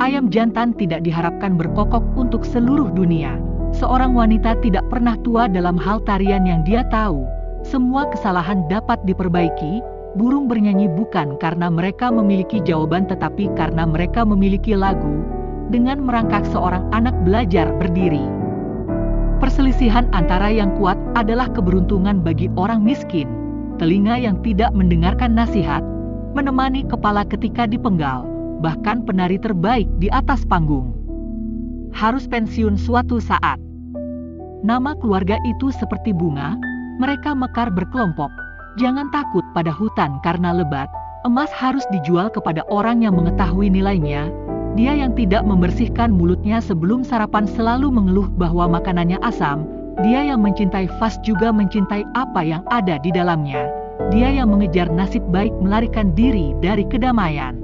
Ayam jantan tidak diharapkan berkokok untuk seluruh dunia. Seorang wanita tidak pernah tua dalam hal tarian yang dia tahu. Semua kesalahan dapat diperbaiki. Burung bernyanyi bukan karena mereka memiliki jawaban tetapi karena mereka memiliki lagu. Dengan merangkak seorang anak belajar berdiri. Perselisihan antara yang kuat adalah keberuntungan bagi orang miskin. Telinga yang tidak mendengarkan nasihat, menemani kepala ketika dipenggal, bahkan penari terbaik di atas panggung harus pensiun suatu saat. Nama keluarga itu seperti bunga, mereka mekar berkelompok. Jangan takut pada hutan karena lebat. Emas harus dijual kepada orang yang mengetahui nilainya. Dia yang tidak membersihkan mulutnya sebelum sarapan selalu mengeluh bahwa makanannya asam. Dia yang mencintai vas juga mencintai apa yang ada di dalamnya. Dia yang mengejar nasib baik melarikan diri dari kedamaian.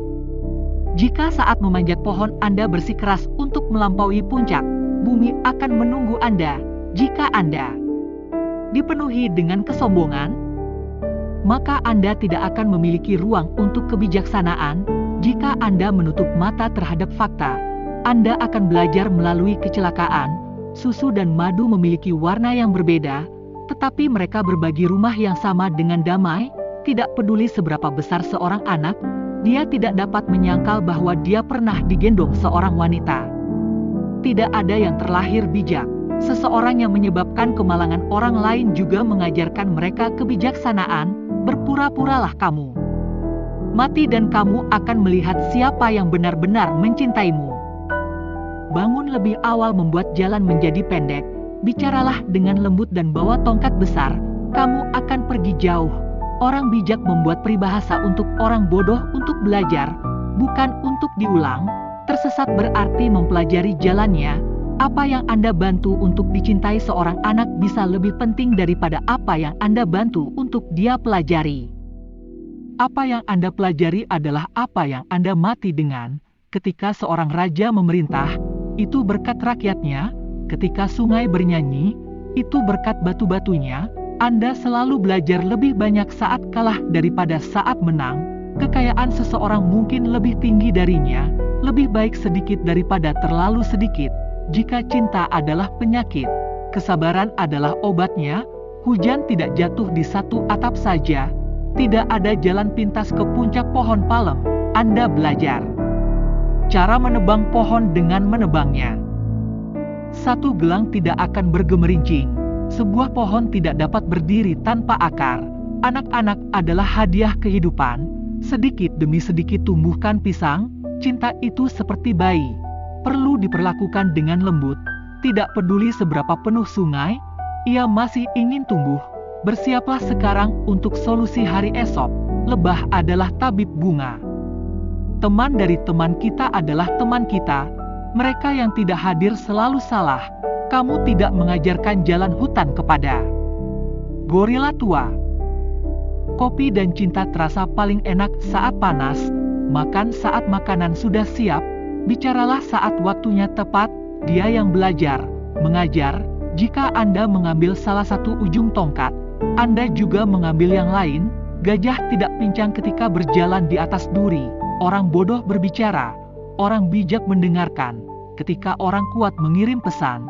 Jika saat memanjat pohon Anda bersikeras untuk melampaui puncak, bumi akan menunggu Anda. Jika Anda dipenuhi dengan kesombongan, maka Anda tidak akan memiliki ruang untuk kebijaksanaan. Jika Anda menutup mata terhadap fakta, Anda akan belajar melalui kecelakaan. Susu dan madu memiliki warna yang berbeda, tetapi mereka berbagi rumah yang sama dengan damai. Tidak peduli seberapa besar seorang anak, dia tidak dapat menyangkal bahwa dia pernah digendong seorang wanita. Tidak ada yang terlahir bijak. Seseorang yang menyebabkan kemalangan orang lain juga mengajarkan mereka kebijaksanaan. Berpura-puralah kamu mati dan kamu akan melihat siapa yang benar-benar mencintaimu. Bangun lebih awal membuat jalan menjadi pendek. Bicaralah dengan lembut dan bawa tongkat besar. Kamu akan pergi jauh. Orang bijak membuat peribahasa untuk orang bodoh untuk belajar, bukan untuk diulang. Tersesat berarti mempelajari jalannya. Apa yang Anda bantu untuk dicintai seorang anak bisa lebih penting daripada apa yang Anda bantu untuk dia pelajari. Apa yang Anda pelajari adalah apa yang Anda mati dengan. Ketika seorang raja memerintah, itu berkat rakyatnya. Ketika sungai bernyanyi, itu berkat batu-batunya. Anda selalu belajar lebih banyak saat kalah daripada saat menang. Kekayaan seseorang mungkin lebih tinggi darinya. Lebih baik sedikit daripada terlalu sedikit. Jika cinta adalah penyakit, kesabaran adalah obatnya. Hujan tidak jatuh di satu atap saja. Tidak ada jalan pintas ke puncak pohon palem. Anda belajar cara menebang pohon dengan menebangnya. Satu gelang tidak akan bergemerincing. Sebuah pohon tidak dapat berdiri tanpa akar. Anak-anak adalah hadiah kehidupan. Sedikit demi sedikit tumbuhkan pisang. Cinta itu seperti bayi. Perlu diperlakukan dengan lembut. Tidak peduli seberapa penuh sungai, ia masih ingin tumbuh. Bersiaplah sekarang untuk solusi hari esok. Lebah adalah tabib bunga. Teman dari teman kita adalah teman kita. Mereka yang tidak hadir selalu salah. Kamu tidak mengajarkan jalan hutan kepada gorila tua. Kopi dan cinta terasa paling enak saat panas. Makan saat makanan sudah siap. Bicaralah saat waktunya tepat. Dia yang belajar, mengajar. Jika Anda mengambil salah satu ujung tongkat, Anda juga mengambil yang lain. Gajah tidak pincang ketika berjalan di atas duri. Orang bodoh berbicara, orang bijak mendengarkan. Ketika orang kuat mengirim pesan,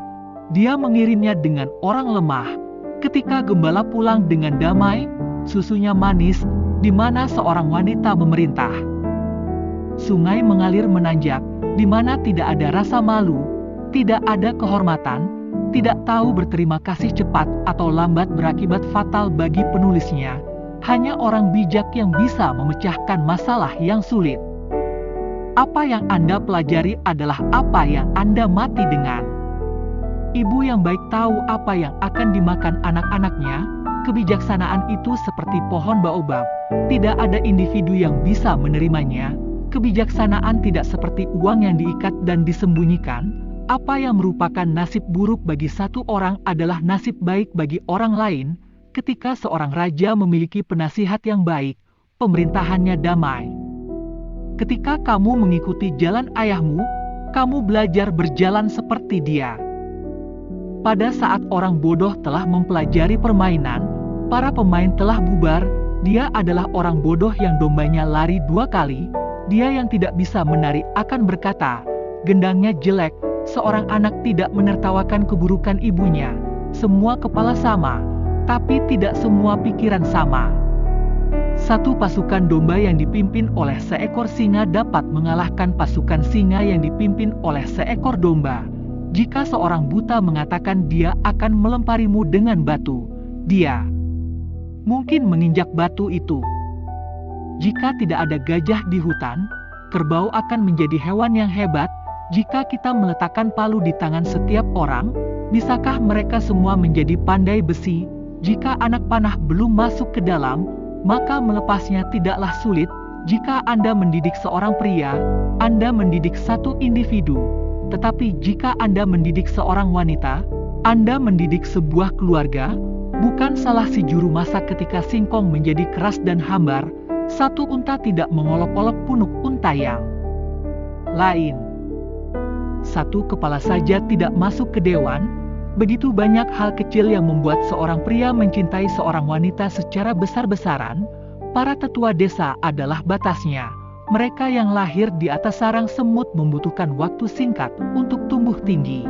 dia mengirimnya dengan orang lemah. Ketika gembala pulang dengan damai, susunya manis, di mana seorang wanita memerintah. Sungai mengalir menanjak, di mana tidak ada rasa malu, tidak ada kehormatan. Tidak tahu berterima kasih cepat atau lambat berakibat fatal bagi penulisnya. Hanya orang bijak yang bisa memecahkan masalah yang sulit. Apa yang Anda pelajari adalah apa yang Anda mati dengan. Ibu yang baik tahu apa yang akan dimakan anak-anaknya. Kebijaksanaan itu seperti pohon baobab. Tidak ada individu yang bisa menerimanya. Kebijaksanaan tidak seperti uang yang diikat dan disembunyikan. Apa yang merupakan nasib buruk bagi satu orang adalah nasib baik bagi orang lain. Ketika seorang raja memiliki penasihat yang baik, pemerintahannya damai. Ketika kamu mengikuti jalan ayahmu, kamu belajar berjalan seperti dia. Pada saat orang bodoh telah mempelajari permainan, para pemain telah bubar. Dia adalah orang bodoh yang dombanya lari 2 kali. Dia yang tidak bisa menari akan berkata, gendangnya jelek, seorang anak tidak menertawakan keburukan ibunya. Semua kepala sama, tapi tidak semua pikiran sama. Satu pasukan domba yang dipimpin oleh seekor singa dapat mengalahkan pasukan singa yang dipimpin oleh seekor domba. Jika seorang buta mengatakan dia akan melemparimu dengan batu, dia mungkin menginjak batu itu. Jika tidak ada gajah di hutan, kerbau akan menjadi hewan yang hebat. Jika kita meletakkan palu di tangan setiap orang, bisakah mereka semua menjadi pandai besi? Jika anak panah belum masuk ke dalam, maka melepasnya tidaklah sulit. Jika Anda mendidik seorang pria, Anda mendidik satu individu. Tetapi jika Anda mendidik seorang wanita, Anda mendidik sebuah keluarga. Bukan salah si juru masak ketika singkong menjadi keras dan hambar. Satu unta tidak mengolok-olok punuk unta yang lain. Satu kepala saja tidak masuk ke dewan. Begitu banyak hal kecil yang membuat seorang pria mencintai seorang wanita secara besar-besaran. Para tetua desa adalah batasnya. Mereka yang lahir di atas sarang semut membutuhkan waktu singkat untuk tumbuh tinggi.